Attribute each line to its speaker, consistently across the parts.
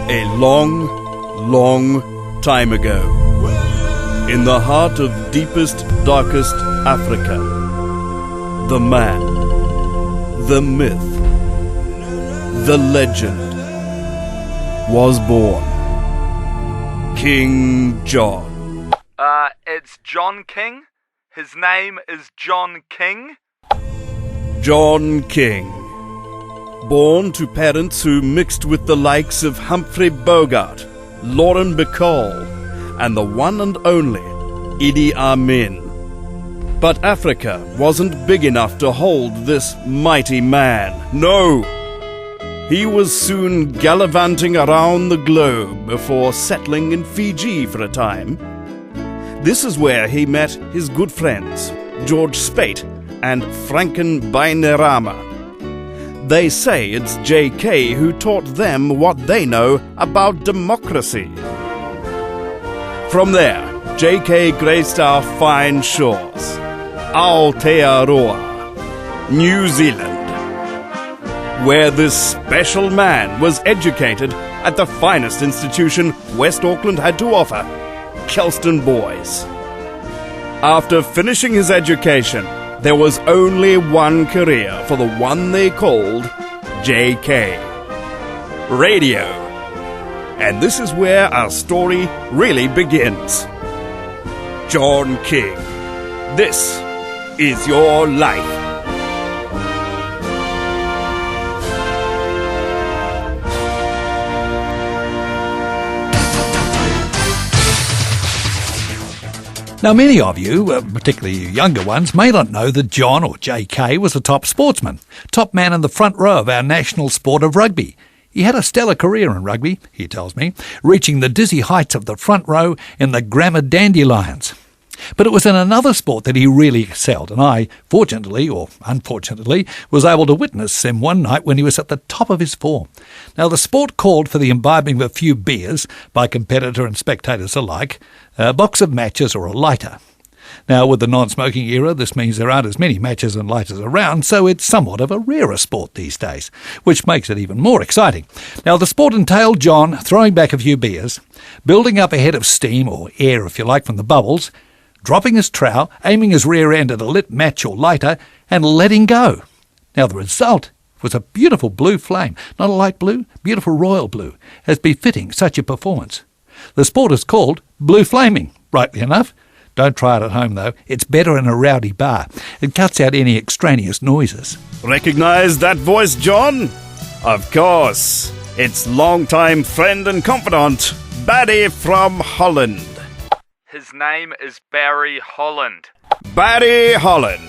Speaker 1: A long, long time ago, in the heart of deepest, darkest Africa, the man, the myth, the legend was born. King John.
Speaker 2: It's John King? His name is John King?
Speaker 1: John King. Born to parents who mixed with the likes of Humphrey Bogart, Lauren Bacall, and the one and only Idi Amin. But Africa wasn't big enough to hold this mighty man. No! He was soon gallivanting around the globe before settling in Fiji for a time. This is where he met his good friends, George Speight and Franken Bainimarama. They say it's J.K. who taught them what they know about democracy. From there, J.K. graced our fine shores, Aotearoa, New Zealand, where this special man was educated at the finest institution West Auckland had to offer, Kelston Boys. After finishing his education, there was only one career for the one they called JK. Radio. And this is where our story really begins. John King. This is your life.
Speaker 3: Now, many of you, particularly you younger ones, may not know that John, or JK, was a top sportsman, top man in the front row of our national sport of rugby. He had a stellar career in rugby, he tells me, reaching the dizzy heights of the front row in the Grammar Dandelions. But it was in another sport that he really excelled, and I, fortunately or unfortunately, was able to witness him one night when he was at the top of his form. Now, the sport called for the imbibing of a few beers by competitor and spectators alike, a box of matches or a lighter. Now, with the non-smoking era, this means there aren't as many matches and lighters around, so it's somewhat of a rarer sport these days, which makes it even more exciting. Now, the sport entailed John throwing back a few beers, building up a head of steam, or air if you like, from the bubbles, dropping his trowel, aiming his rear end at a lit match or lighter, and letting go. Now, the result was a beautiful blue flame, not a light blue, beautiful royal blue, as befitting such a performance. The sport is called blue flaming, rightly enough. Don't try it at home, though. It's better in a rowdy bar. It cuts out any extraneous noises.
Speaker 1: Recognize that voice, John? Of course. It's longtime friend and confidant, Barry from Holland.
Speaker 2: His name is Barry Holland.
Speaker 1: Barry Holland.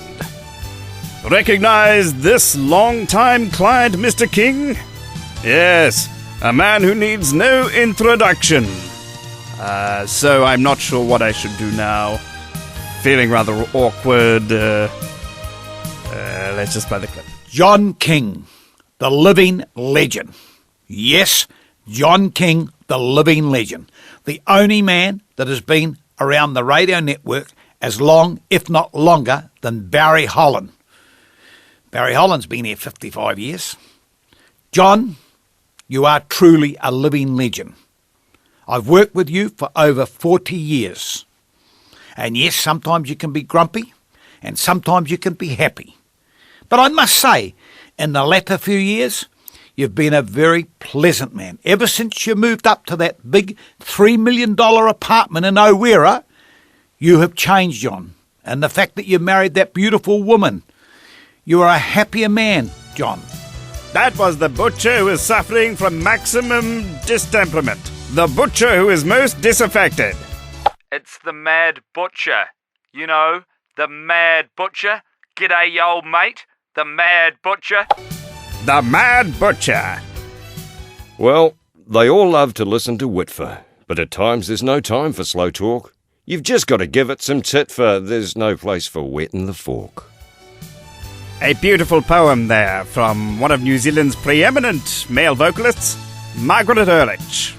Speaker 1: Recognize this long-time client, Mr. King? Yes, a man who needs no introduction. So I'm not sure what I should do now. Feeling rather awkward. Let's just play the clip.
Speaker 4: John King, the living legend. Yes, John King, the living legend. The only man that has been around the radio network as long, if not longer, than Barry Holland. Barry Holland's been here 55 years. John, you are truly a living legend. I've worked with you for over 40 years. And yes, sometimes you can be grumpy, and sometimes you can be happy. But I must say, in the latter few years, you've been a very pleasant man. Ever since you moved up to that big $3 million apartment in Owera, you have changed, John. And the fact that you married that beautiful woman, you are a happier man, John.
Speaker 1: That was the butcher who is suffering from maximum distemperament. The butcher who is most disaffected.
Speaker 2: It's the Mad Butcher. You know, the Mad Butcher. G'day, you old mate. The Mad Butcher.
Speaker 1: The Mad Butcher.
Speaker 5: Well, they all love to listen to Whitfer, but at times there's no time for slow talk. You've just got to give it some tit for there's no place for wetting the fork.
Speaker 1: A beautiful poem there from one of New Zealand's preeminent male vocalists, Margaret Ehrlich.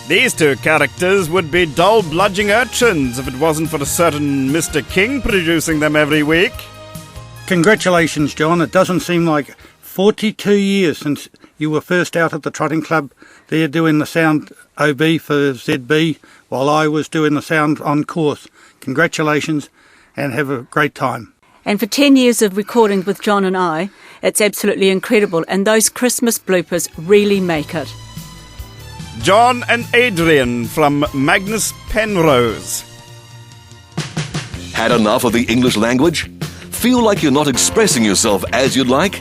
Speaker 1: These two characters would be dull bludging urchins if it wasn't for a certain Mr. King producing them every week.
Speaker 6: Congratulations, John. It doesn't seem like 42 years since you were first out at the Trotting Club there doing the sound OB for ZB while I was doing the sound on course. Congratulations and have a great time.
Speaker 7: And for 10 years of recording with John and I, it's absolutely incredible, and those Christmas bloopers really make it.
Speaker 1: John and Adrian from Magnus Penrose.
Speaker 8: Had enough of the English language? Feel like you're not expressing yourself as you'd like?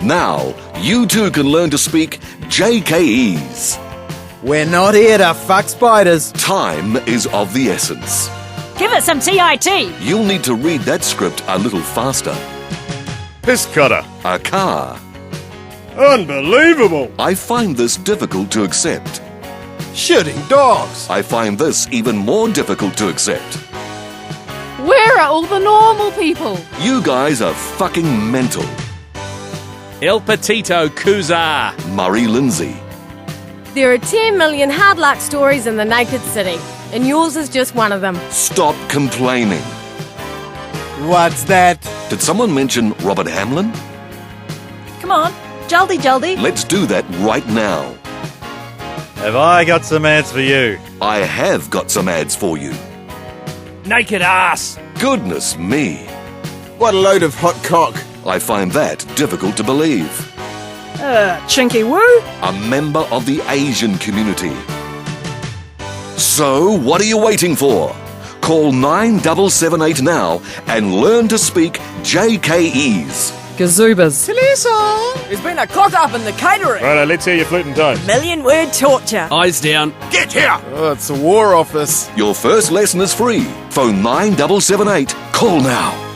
Speaker 8: Now, you too can learn to speak JKEs.
Speaker 9: We're not here to fuck spiders.
Speaker 8: Time is of the essence.
Speaker 10: Give it some TIT.
Speaker 8: You'll need to read that script a little faster.
Speaker 1: Piss cutter.
Speaker 8: A car.
Speaker 1: Unbelievable.
Speaker 8: I find this difficult to accept.
Speaker 9: Shooting dogs.
Speaker 8: I find this even more difficult to accept.
Speaker 11: Where are all the normal people?
Speaker 8: You guys are fucking mental.
Speaker 12: El Petito Kuzar.
Speaker 8: Murray Lindsay.
Speaker 11: There are 10 million hard luck stories in the naked city, and yours is just one of them.
Speaker 8: Stop complaining.
Speaker 9: What's that?
Speaker 8: Did someone mention Robert Hamlin?
Speaker 7: Come on, jaldi jaldi.
Speaker 8: Let's do that right now.
Speaker 13: Have I got some ads for you?
Speaker 8: I have got some ads for you.
Speaker 12: Naked ass.
Speaker 8: Goodness me.
Speaker 9: What a load of hot cock.
Speaker 8: I find that difficult to believe.
Speaker 10: Chinky woo.
Speaker 8: A member of the Asian community. So, what are you waiting for? Call 9778 now and learn to speak JKEs.
Speaker 10: Gazoobas.
Speaker 9: There's been a cock up in the catering.
Speaker 13: Righto, let's hear your flute and tones.
Speaker 10: Million-word torture.
Speaker 12: Eyes down.
Speaker 9: Get here. Oh, it's the War Office.
Speaker 8: Your first lesson is free. Phone 9778. Call now.